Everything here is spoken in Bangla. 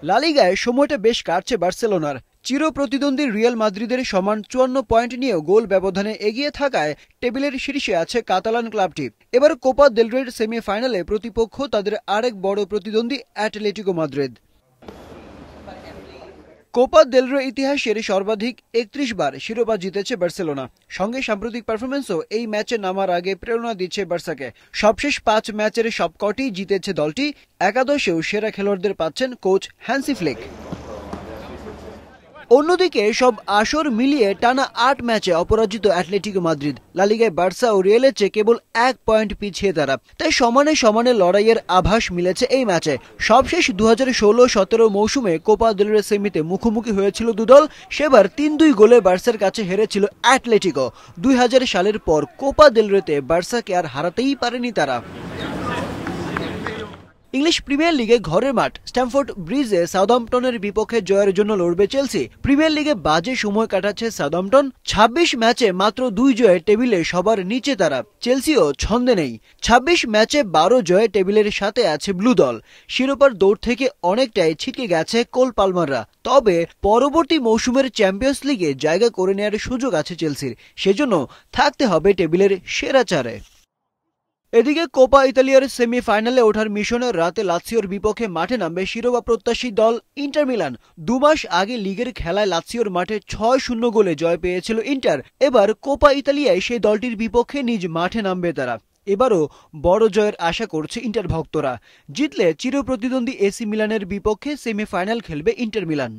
লা লিগায় সময়টা বেশ কাটছে বার্সেলোনার। চির প্রতিদ্বন্দ্বী রিয়াল মাদ্রিদের সমান 54 পয়েন্ট নিয়েও গোল ব্যবধানে এগিয়ে থাকায় টেবিলের শীর্ষে আছে কাতালান ক্লাবটি। এবার কোপা দেল রের সেমিফাইনালে প্রতিপক্ষ তাদের আরেক বড় প্রতিদ্বন্দ্বী অ্যাটলেটিকো মাদ্রিদ। কোপা দেল রে ইতিহাসের সর্বাধিক ৩১ বার শিরোপা জিতেছে বার্সেলোনা। সঙ্গে সাম্প্রতিক পারফরম্যান্সও এই ম্যাচে নামার আগে প্রেরণা দিচ্ছে বার্সাকে। সবশেষ ৫ ম্যাচের সবকটি জিতেছে দলটি। একাদশেও সেরা খেলোয়াড়দের পাচ্ছেন কোচ হ্যান্সি ফ্লিক। অন্যদিকে সব আসর মিলিয়ে টানা ৮ ম্যাচে অপরাজিত অ্যাটলেটিকো মাদ্রিদ। লা লিগায় বার্সা ও রিয়ালের চেয়ে কেবল ১ পয়েন্ট পিছিয়ে তারা। তাই সমানে সমানে লড়াইয়ের আভাস মিলেছে এই ম্যাচে। সবশেষ ২০১৬-১৭ মৌসুমে কোপা দেল রে সেমিতে মুখোমুখি হয়েছিল দুদল। সেবার ৩-২ গোলে বার্সার কাছে হেরেছিল অ্যাটলেটিকো। ২০০০ সালের পর কোপা দেল রেতে বার্সাকে আর হারাতেই পারেনি তারা। ইংলিশ প্রিমিয়ার লিগে ঘরের মাঠ স্ট্যামফোর্ড ব্রিজে সাউদাম্পটনের বিপক্ষে জয়ের জন্য লড়বে চেলসি। প্রিমিয়ার লিগে বাজে সময় কাটাচ্ছে সাউদাম্পটন। ২৬ ম্যাচে মাত্র ২ জয়ে টেবিলে সবার নিচে তারা। চেলসিও ছন্দে নেই। ২৬ ম্যাচে ১২ জয়ে টেবিলের সাথে আছে ব্লু দল। শিরোপার দৌড় থেকে অনেকটাই ছিটকে গেছে কোল পালমাররা। তবে পরবর্তী মৌসুমের চ্যাম্পিয়ন্স লিগে জায়গা করে নেওয়ার সুযোগ আছে চেলসির। সেজন্য থাকতে হবে টেবিলের সেরা চারে। এদিকে কোপা ইতালিয়ার সেমিফাইনালে ওঠার মিশনে রাতে লাৎসিওর বিপক্ষে মাঠে নামবে শিরোপা প্রত্যাশী দল ইন্টার মিলান। ২ মাস আগে লিগের খেলায় লাৎসিওর মাঠে ৬-০ গোলে জয় পেয়েছিল ইন্টার। এবার কোপা ইতালিয়ায় সেই দলটির বিপক্ষে নিজ মাঠে নামবে তারা। এবারও বড় জয়ের আশা করছে ইন্টার ভক্তরা। জিতলে চিরপ্রতিদ্বন্দ্বী এসি মিলানের বিপক্ষে সেমিফাইনাল খেলবে ইন্টার মিলান।